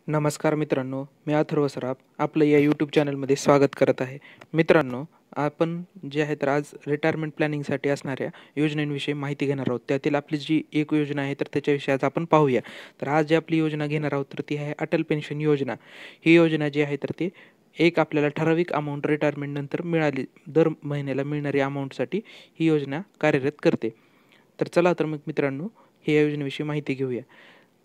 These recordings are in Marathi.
नमस्कार मित्रांनो, मी अथर्व सराफ आपलं या यूट्यूब चॅनलमध्ये स्वागत करत आहे. मित्रांनो, आपण जे आहे तर आज रिटायरमेंट प्लॅनिंगसाठी असणाऱ्या योजनांविषयी माहिती घेणार आहोत. त्यातील आपली जी एक योजना आहे तर त्याच्याविषयी आज आपण पाहूया. तर आज जी आपली योजना घेणार आहोत तर ती आहे अटल पेन्शन योजना. ही योजना जी आहे तर ती एक आपल्याला ठराविक अमाऊंट रिटायरमेंटनंतर मिळाली दर महिन्याला मिळणारी अमाऊंटसाठी ही योजना कार्यरत करते. तर चला तर मग मित्रांनो, ही या योजनेविषयी माहिती घेऊया.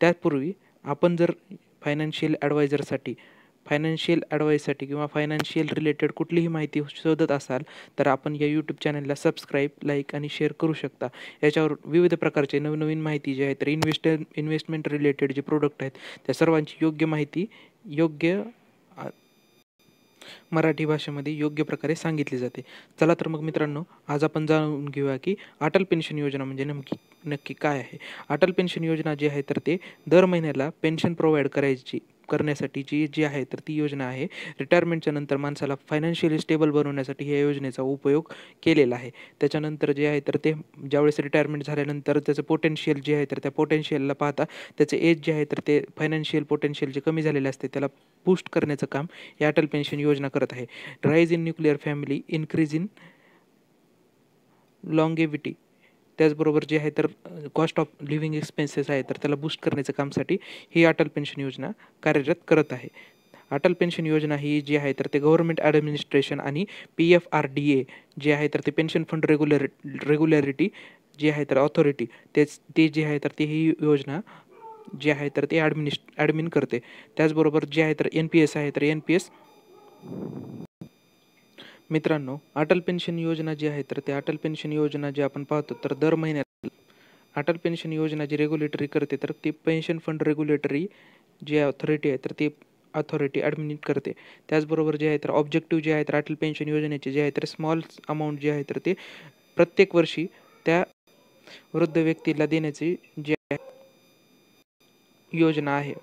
त्यापूर्वी आपण जर फायनान्शियल ॲडवाईससाठी किंवा फायनान्शियल रिलेटेड कुठलीही माहिती शोधत असाल तर आपण या यूट्यूब चॅनलला सबस्क्राईब, लाईक आणि शेअर करू शकता. याच्यावर विविध प्रकारचे नवनवीन माहिती जी आहे तर इन्व्हेस्टमेंट रिलेटेड जे प्रोडक्ट आहेत त्या सर्वांची योग्य माहिती योग्य मराठी भाषेमध्ये योग्य प्रकारे सांगितली जाते. चला तर मग मित्रांनो, आज आपण जाणून घेऊया की अटल पेन्शन योजना म्हणजे नक्की काय आहे. अटल पेन्शन योजना जी आहे तर ते दर महिन्याला पेन्शन प्रोव्हाइड करण्यासाठी जी आहे तर ती योजना आहे. रिटायरमेंटच्या नंतर माणसाला फायनान्शियली स्टेबल बनवण्यासाठी या योजनेचा उपयोग केलेला आहे. त्याच्यानंतर जे आहे तर ते ज्यावेळेस रिटायरमेंट झाल्यानंतर त्याचं पोटेन्शियल जे आहे तर त्या पोटेन्शियलला पाहता त्याचे एज जे आहे तर ते फायनान्शियल पोटेन्शियल जे कमी झालेले असते त्याला बूस्ट करण्याचं काम ही अटल पेन्शन योजना करत आहे. Rise in nuclear family, increase in longevity, त्याचबरोबर जे आहे तर कॉस्ट ऑफ लिव्हिंग एक्सपेन्सेस आहे तर त्याला बूस्ट करण्याच्या कामासाठी ही अटल पेन्शन योजना कार्यरत करत आहे. अटल पेन्शन योजना ही जी आहे तर ते गव्हर्नमेंट ॲडमिनिस्ट्रेशन आणि PFRDA जे आहे तर ते पेन्शन फंड रेग्युलॅरिटी जी आहे तर ऑथॉरिटी ते जे आहे तर ती ही योजना जी आहे तर ते ॲडमिन करते. त्याचबरोबर जे आहे तर NPS आहे तर NPS मित्रांनो, अटल पेन्शन योजना जी आहे तर ते अटल पेन्शन योजना जी आपण पाहतो तर दर महिन्यात अटल पेन्शन योजना जी रेग्युलेटरी करते तर ती पेन्शन फंड रेग्युलेटरी जी ऑथॉरिटी आहे तर ती ऑथॉरिटी ॲडमिनिट करते. त्याचबरोबर जे आहे तर ऑब्जेक्टिव्ह जे आहे तर अटल पेन्शन योजनेचे जे आहे तर स्मॉल अमाऊंट जे आहे तर ते प्रत्येक वर्षी त्या वृद्ध व्यक्तीला देण्याची जी योजना आहे.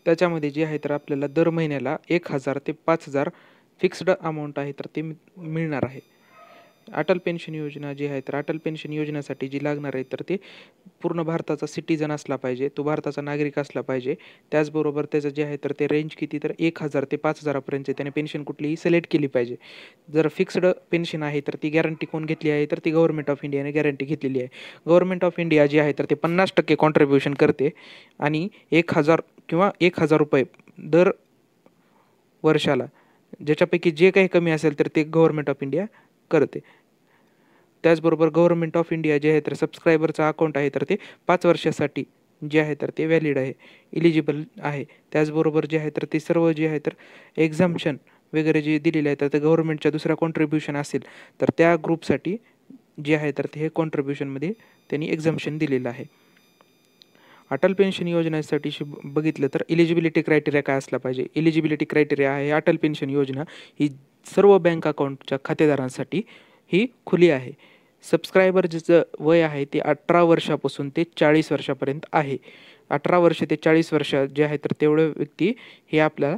त्याच्यामध्ये जे आहे तर आपल्याला दर महिन्याला 1,000 ते 5,000 फिक्स्ड अमाऊंट आहे तर ते मिळणार आहे. अटल पेन्शन योजना जी आहे तर अटल पेन्शन योजनेसाठी जी लागणार आहे तर ते पूर्ण भारताचा सिटिझन असला पाहिजे, तो भारताचा नागरिक असला पाहिजे. त्याचबरोबर त्याचं जे आहे तर ते रेंज किती तर 1,000 ते 5,000पर्यंत त्याने पेन्शन कुठलीही सिलेक्ट केली पाहिजे. जर फिक्स्ड पेन्शन आहे तर ती गॅरंटी कोण घेतली आहे तर ती गव्हर्नमेंट ऑफ इंडियाने गॅरंटी घेतलेली आहे. गव्हर्नमेंट ऑफ इंडिया जी आहे तर ते 50% कॉन्ट्रिब्युशन करते आणि 1,000 किंवा 1,000 रुपये दर वर्षाला, ज्याच्यापैकी जे काही कमी असेल तर ते गव्हर्नमेंट ऑफ इंडिया करते. त्याचबरोबर गव्हर्नमेंट ऑफ इंडिया जे आहे तर सबस्क्रायबरचा अकाउंट आहे तर ते 5 वर्षासाठी जे आहे तर ते व्हॅलिड आहे, इलिजिबल आहे. त्याचबरोबर जे आहे तर ते सर्व जे आहे तर एक्झाम्पशन वगैरे जे दिलेले आहे तर ते गव्हर्नमेंटच्या दुसऱ्या कॉन्ट्रिब्युशन असेल तर त्या ग्रुपसाठी जे आहे तर ते हे कॉन्ट्रिब्युशनमध्ये त्यांनी एक्झाम्पशन दिलेलं आहे. अटल पेन्शन योजनेसाठी बघितलं तर इलिजिबिलिटी क्रायटेरिया काय असला पाहिजे. इलिजिबिलिटी क्रायटेरिया आहे अटल पेन्शन योजना ही सर्व बँक अकाउंटच्या खातेदारांसाठी ही खुली आहे. सबस्क्रायबर ज्याचं वय आहे ते 18 वर्षापासून ते 40 वर्षापर्यंत आहे. 18 वर्ष ते 40 वर्ष जे आहे तर तेवढे व्यक्ती हे आपल्याला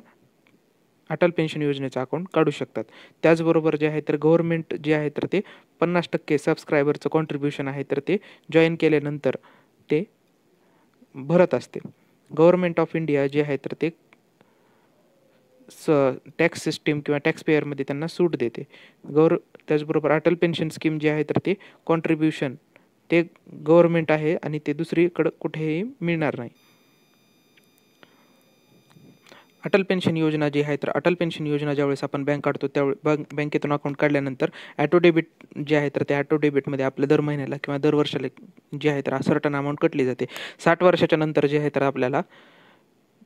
अटल पेन्शन योजनेचं अकाउंट काढू शकतात. त्याचबरोबर जे आहे तर गव्हर्नमेंट जे आहे तर ते 50% सबस्क्रायबरचं कॉन्ट्रिब्युशन आहे तर ते जॉईन केल्यानंतर ते भरत असते. गव्हर्नमेंट ऑफ इंडिया जे आहे तर ते टॅक्स सिस्टीम किंवा टॅक्स पेअरमध्ये त्यांना सूट देते. त्याचबरोबर अटल पेन्शन स्कीम जे आहे तर ते कॉन्ट्रिब्युशन ते गव्हर्नमेंट आहे आणि ते दुसरीकडं कुठेही मिळणार नाही. अटल पेन्शन योजना जी आहे तर अटल पेन्शन योजना ज्यावेळेस आपण बँक काढतो त्यावेळेस बँकेतून अकाउंट काढल्यानंतर ॲटो डेबिट जे आहे तर त्या ॲटो डेबिटमध्ये आपल्या दर महिन्याला किंवा दर वर्षाला जे आहे तर सर्टन अमाऊंट कटली जाते. 60 वर्षाच्या नंतर जे आहे तर आपल्याला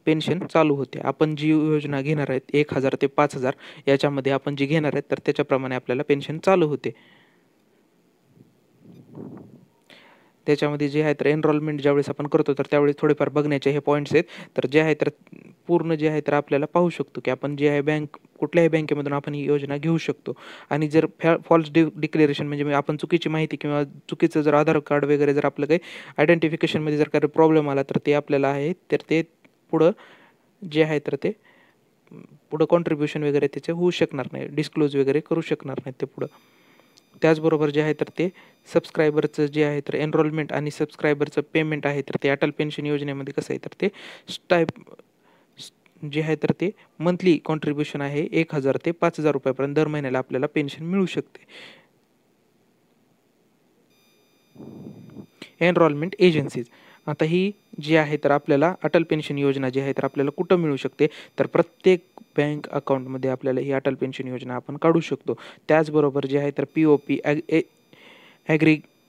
पेन्शन चालू होते. आपण जी योजना घेणार आहेत 1,000 ते 5,000 याच्यामध्ये आपण जी घेणार आहेत तर त्याच्याप्रमाणे आपल्याला पेन्शन चालू होते. त्याच्यामध्ये जे आहे तर एनरोलमेंट ज्यावेळेस आपण करतो तर त्यावेळेस थोडेफार बघण्याचे हे पॉईंट्स आहेत. तर जे आहे तर पूर्ण जे आहे तर आपल्याला पाहू शकतो की आपण जे आहे कुठल्याही बँकेमधून आपण ही योजना घेऊ शकतो. आणि जर फॉल्स डिक्लेरेशन म्हणजे आपण चुकीची माहिती किंवा चुकीचं जर आधार कार्ड वगैरे जर आपलं काही आयडेंटिफिकेशनमध्ये जर काही प्रॉब्लेम आला तर ते आपल्याला आहे तर ते पुढं जे आहे तर ते पुढं कॉन्ट्रिब्युशन वगैरे त्याचे होऊ शकणार नाही, डिस्क्लोज वगैरे करू शकणार नाहीत ते पुढं. त्याचबरोबर जे आहे तर ते सबस्क्रायबरचं जे आहे तर एनरोलमेंट आणि सबस्क्रायबरचं पेमेंट आहे तर ते अटल पेन्शन योजनेमध्ये कसं आहे तर ते जे आहे तर ते मंथली कॉन्ट्रीब्युशन आहे 1,000 ते 5,000 रुपयापर्यंत दर महिन्याला आपल्याला पेन्शन मिळू शकते. एनरोलमेंट एजन्सीज, आता ही जी आहे तर आपल्याला अटल पेन्शन योजना जी आहे तर आपल्याला कुठं मिळू शकते तर प्रत्येक बँक अकाउंटमध्ये आपल्याला ही अटल पेन्शन योजना आपण काढू शकतो. त्याचबरोबर जे आहे तर POP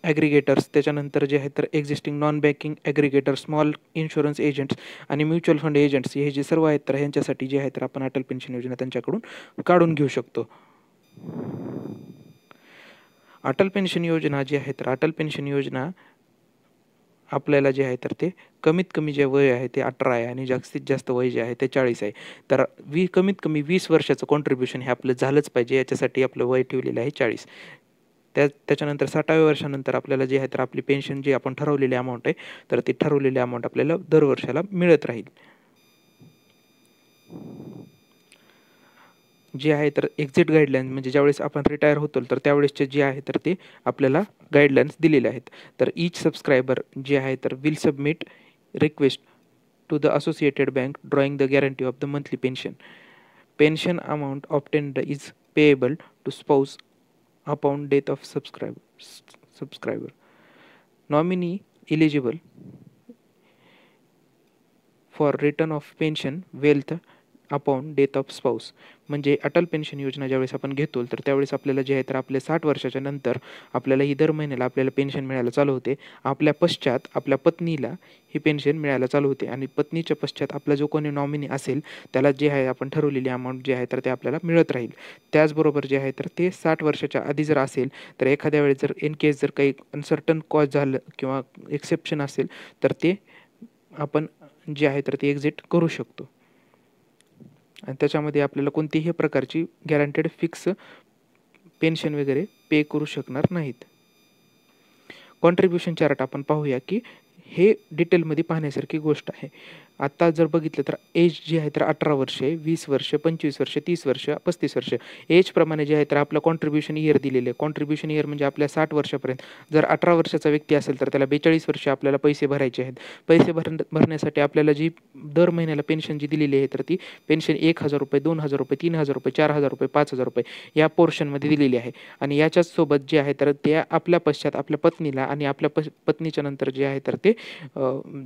ॲग्रिगेटर्स, त्याच्यानंतर जे आहे तर existing non banking aggregator, small insurance agents आणि म्युच्युअल फंड एजंट्स हे जे सर्व आहेत तर ह्यांच्यासाठी जे आहे तर आपण अटल पेन्शन योजना त्यांच्याकडून काढून घेऊ शकतो. अटल पेन्शन योजना जी आहे तर अटल पेन्शन योजना आपल्याला जे आहे तर ते कमीत कमी जे वय आहे ते 18 आहे आणि जास्तीत जास्त वय जे आहे ते 40 आहे. तर कमीत कमी 20 वर्षाचं कॉन्ट्रीब्युशन हे आपलं झालंच पाहिजे. याच्यासाठी आपलं वय ठेवलेलं आहे 40. त्याच्यानंतर 60व्या वर्षानंतर आपल्याला जे आहे तर आपली पेन्शन जी आपण ठरवलेली अमाऊंट आहे तर ती ठरवलेली अमाऊंट आपल्याला दर वर्षाला मिळत राहील. जे आहे तर एक्झिट गाईडलाईन म्हणजे ज्यावेळेस आपण रिटायर होतो तर त्यावेळेसचे जे आहे तर ते आपल्याला गाईडलाईन्स दिलेले आहेत. तर ईच सबस्क्रायबर जे आहे तर will submit request to the associated bank drawing the guarantee of the monthly pension. Pension amount obtained is payable to spouse upon death of subscriber. Nominee eligible for return of pension wealth upon death of spouse. म्हणजे अटल पेन्शन योजना ज्यावेळेस आपण घेतो तर त्यावेळेस आपल्याला जे आहे तर आपल्या 60 वर्षाच्या नंतर आपल्याला ही दर महिन्याला आपल्याला पेन्शन मिळायला चालू होते. आपल्या पश्चात आपल्या पत्नीला ही पेन्शन मिळायला चालू होते आणि पत्नीच्या पश्चात आपला जो कोणी नॉमिनी असेल त्याला जे आहे आपण ठरवलेली अमाऊंट जे आहे तर ते आपल्याला मिळत राहील. त्याचबरोबर जे आहे तर ते 60 वर्षाच्या आधी जर असेल तर एखाद्या वेळेस जर इन केस जर काही अनसर्टन कॉज झालं किंवा एक्सेप्शन असेल तर ते आपण जे आहे तर ते एक्झिट करू शकतो. आणि त्याच्यामध्ये आपल्याला कोणतीही प्रकारची गॅरंटेड फिक्स पेन्शन वगैरे पे करू शकणार नाहीत. कॉन्ट्रीब्युशन चार्ट आपण पाहूया की हे डिटेलमध्ये पाहण्यासारखी गोष्ट आहे. आत्ता जर बघितलं तर एज जी आहे तर 18 वर्षे, 20 वर्ष, 25 वर्ष, 30 वर्ष, 35 वर्ष एजप्रमाणे जे आहे तर आपलं कॉन्ट्रीब्युशन इयर दिलेलं आहे. कॉन्ट्रीब्युशन इयर म्हणजे आपल्या 60 वर्षापर्यंत. जर 18 वर्षाचा व्यक्ती असेल तर त्याला 42 वर्षे आपल्याला पैसे भरायचे आहेत. पैसे भरण्यासाठी आपल्याला जी दर महिन्याला पेन्शन जी दिलेली आहे तर ती पेन्शन 1,000 रुपये, 2,000 रुपये, 3,000 रुपये, 4,000 रुपये, 5,000 रुपये या पोर्शनमध्ये दिलेली आहे. आणि याच्याच सोबत जे आहे तर त्या आपल्या पश्चात आपल्या पत्नीला आणि आपल्या पत्नीच्या नंतर जे आहे तर ते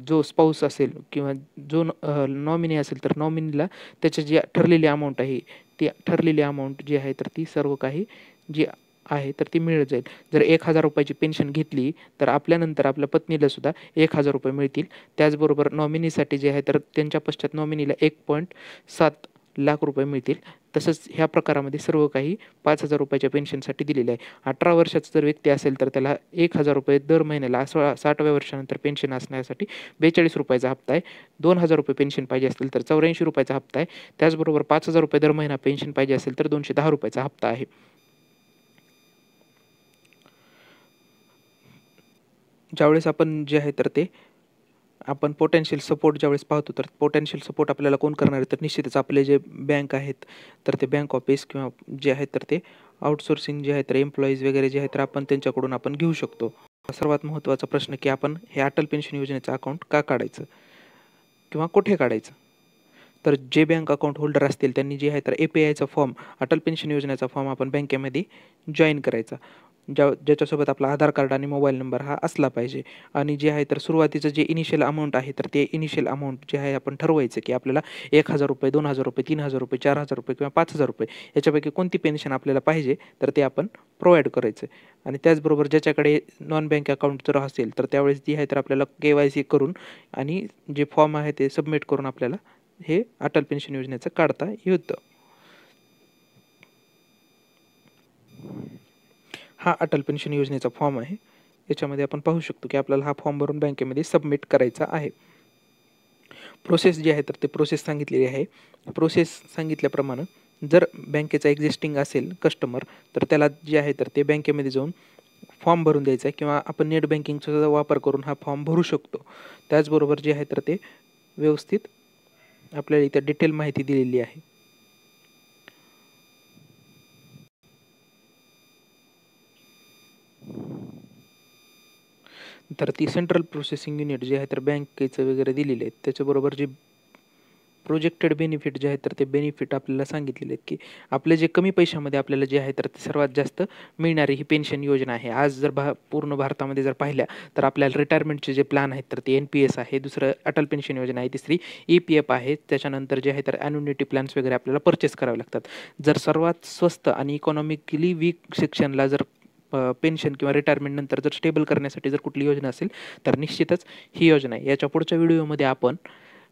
जो स्पाऊस असेल किंवा जो नॉमिनी असेल तर नॉमिनीला त्याची जी ठरलेली अमाऊंट आहे ती ठरलेली अमाऊंट जी आहे तर ती सर्व काही जी आहे तर ती मिळत जाईल. जर 1,000 रुपयाची पेन्शन घेतली तर आपल्यानंतर आपल्या पत्नीला सुद्धा 1,000 रुपये मिळतील. त्याचबरोबर नॉमिनीसाठी जे आहे तर त्यांच्या पश्चात नॉमिनीला 1.7 लाख रुपये मिळतील. तसंच ह्या प्रकारामध्ये सर्व काही 5,000 रुपयाच्या पेन्शनसाठी दिलेले आहे. 18 वर्षाचा जर व्यक्ती असेल तर त्याला 1,000 रुपये दर महिन्याला 60व्या वर्षानंतर पेन्शन असण्यासाठी 42 रुपयाचा हप्ता आहे. 2,000 रुपये पेन्शन पाहिजे असेल तर 84 रुपयाचा हप्ता आहे. त्याचबरोबर 5,000 रुपये दर महिना पेन्शन पाहिजे असेल तर 210 रुपयाचा हप्ता आहे. ज्यावेळेस आपण जे आहे तर ते आपण पोटेन्शियल सपोर्ट ज्यावेळेस पाहतो तर पोटेन्शियल सपोर्ट आपल्याला कोण करणार आहे तर निश्चितच आपले जे बँक आहेत तर ते बँक ऑफिस किंवा जे आहेत तर ते आउटसोर्सिंग जे आहे तर एम्प्लॉईज वगैरे जे आहेत तर आपण त्यांच्याकडून आपण घेऊ शकतो. सर्वात महत्त्वाचा प्रश्न की आपण हे अटल पेन्शन योजनेचं अकाउंट का काढायचं किंवा कुठे काढायचं. तर जे बँक अकाउंट होल्डर असतील त्यांनी जे आहे तर APIचा फॉर्म अटल पेन्शन योजनेचा फॉर्म आपण बँकेमध्ये जॉईन करायचा. ज्याच्यासोबत आपला आधार कार्ड आणि मोबाईल नंबर हा असला पाहिजे. आणि जे आहे तर सुरुवातीचं जे इनिशियल अमाऊंट आहे तर ते इनिशियल अमाऊंट जे आहे आपण ठरवायचं की आपल्याला 1,000 रुपये, 2,000 रुपये, 3,000 रुपये, 4,000 रुपये किंवा 5,000 रुपये याच्यापैकी कोणती पेन्शन आपल्याला पाहिजे तर ते आपण प्रोव्हाइड करायचं. आणि त्याचबरोबर ज्याच्याकडे नॉन बँक अकाउंट जर असेल तर त्यावेळेस जे आहे तर आपल्याला KYC करून आणि जे फॉर्म आहे ते सबमिट करून आपल्याला हे अटल पेन्शन योजनेचं काढता येतं. हा अटल पेन्शन योजनेचा फॉर्म आहे. याच्यामध्ये आपण पाहू शकतो की आपल्याला हा फॉर्म भरून बँकेमध्ये सबमिट करायचा आहे. प्रोसेस जी आहे तर ते प्रोसेस सांगितलेली आहे. प्रोसेस सांगितल्याप्रमाणे जर बँकेचा एक्झिस्टिंग असेल कस्टमर तर त्याला जे आहे तर ते बँकेमध्ये जाऊन फॉर्म भरून द्यायचा आहे किंवा आपण नेट बँकिंगचा वापर करून हा फॉर्म भरू शकतो. त्याचबरोबर जे आहे तर ते व्यवस्थित आपल्याला इथे डिटेल माहिती दिलेली आहे. तर ती सेंट्रल प्रोसेसिंग युनिट जे आहे तर बँकेचं वगैरे दिलेले आहेत, त्याच्याबरोबर जे प्रोजेक्टेड बेनिफिट जे आहेत तर ते बेनिफिट आपल्याला सांगितलेले आहेत की आपले जे कमी पैशामध्ये आपल्याला जे आहे तर ते सर्वात जास्त मिळणारी ही पेन्शन योजना आहे. आज जर पूर्ण भारतामध्ये जर पाहिल्या तर आपल्याला रिटायरमेंटचे जे प्लॅन आहेत तर ते NPS आहे, दुसरं अटल पेन्शन योजना आहे, तिसरी EPF आहे, त्याच्यानंतर जे आहे तर ॲन्युनिटी प्लॅन्स वगैरे आपल्याला परचेस करावे लागतात. जर सर्वात स्वस्त आणि इकॉनॉमिकली वीक सेक्शनला जर पेन्शन किंवा रिटायरमेंट नंतर जर स्टेबल करण्यासाठी जर कुठली योजना असेल तर निश्चितच ही योजना आहे. याच्या पुढच्या व्हिडिओमध्ये आपण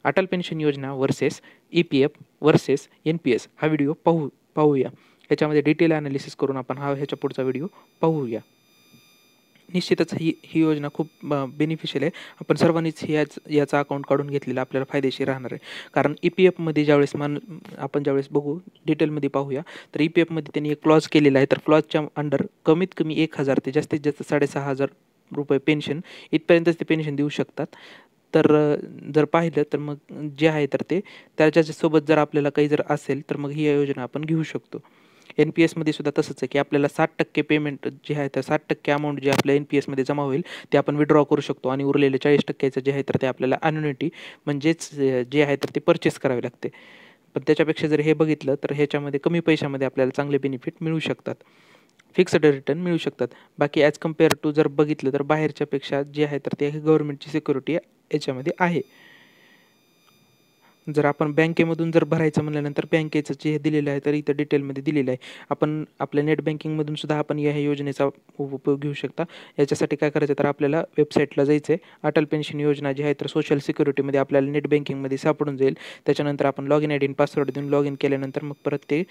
अटल पेन्शन योजना वर्सेस EPF वर्सेस NPS हा व्हिडिओ पाहूया. याच्यामध्ये डिटेल ॲनालिसिस करून आपण ह्याच्या पुढचा व्हिडिओ पाहूया. निश्चितच ही योजना खूप बेनिफिशियल आहे. आपण सर्वांनीच याचा अकाउंट काढून घेतलेला आपल्याला फायदेशीर राहणार आहे. कारण EPFमध्ये ज्यावेळेस आपण ज्यावेळेस बघू डिटेलमध्ये पाहूया तर EPFमध्ये त्यांनी एक क्लॉज केलेला आहे. तर क्लॉजच्या अंडर कमीत कमी 1,000 ते जास्तीत जास्त 6,500 रुपये पेन्शन इथपर्यंतच ते पेन्शन देऊ शकतात. तर जर पाहिलं तर मग जे आहे तर ते त्याच्यासोबत जर आपल्याला काही जर असेल तर मग ही योजना आपण घेऊ शकतो. NPSमध्ये सुद्धा तसंच आहे की आपल्याला 60% पेमेंट जे आहे तर 60% अमाऊंट जे आपल्या NPSमध्ये जमा होईल ते आपण विड्रॉ करू शकतो आणि उरलेले 40%चं जे आहे तर ते आपल्याला ॲन्युनिटी म्हणजेच जे आहे तर ते परचेस करावे लागते. पण त्याच्यापेक्षा जर हे बघितलं तर ह्याच्यामध्ये कमी पैशामध्ये आपल्याला चांगले बेनिफिट मिळू शकतात, फिक्स्ड रिटर्न मिळू शकतात. बाकी ॲज कम्पेअर टू जर बघितलं तर बाहेरच्यापेक्षा जे आहे तर ते गव्हर्नमेंटची सिक्युरिटी याच्यामध्ये आहे. जर आपण बँकेमधून जर भरायचं म्हटल्यानंतर बँकेचं जे दिलेलं आहे तर इथं डिटेलमध्ये दिलेलं आहे. आपण आपल्या नेट बँकिंगमधून सुद्धा आपण या योजनेचा उपयोग घेऊ शकता. याच्यासाठी काय करायचं तर आपल्याला वेबसाईटला जायचं आहे. अटल पेन्शन योजना जी आहे तर सोशल सिक्युरिटीमध्ये आपल्याला नेट बँकिंगमध्ये सापडून जाईल. त्याच्यानंतर आपण लॉगिन ID आणि पासवर्ड देऊन लॉगिन केल्यानंतर मग परत ते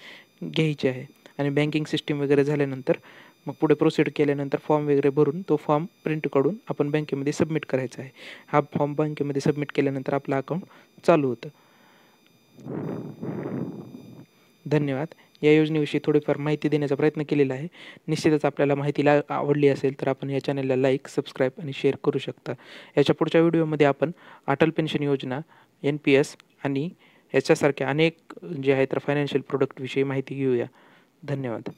घ्यायचे आहे आणि बँकिंग सिस्टीम वगैरे झाल्यानंतर मग पुढे प्रोसीड केल्यानंतर फॉर्म वगैरे भरून तो फॉर्म प्रिंट काढून आपण बँकेमध्ये सबमिट करायचा आहे. हा फॉर्म बँकेमध्ये सबमिट केल्यानंतर आपलं अकाउंट चालू होतं. धन्यवाद. या योजनेविषयी थोडीफार माहिती देण्याचा प्रयत्न केलेला आहे. निश्चितच आपल्याला माहितीला आवडली असेल तर आपण या चॅनलला लाईक, सबस्क्राईब आणि शेअर करू शकता. याच्या पुढच्या व्हिडिओमध्ये आपण अटल पेन्शन योजना, NPS आणि याच्यासारख्या अनेक जे आहे तर फायनान्शियल प्रोडक्टविषयी माहिती घेऊया. धन्यवाद.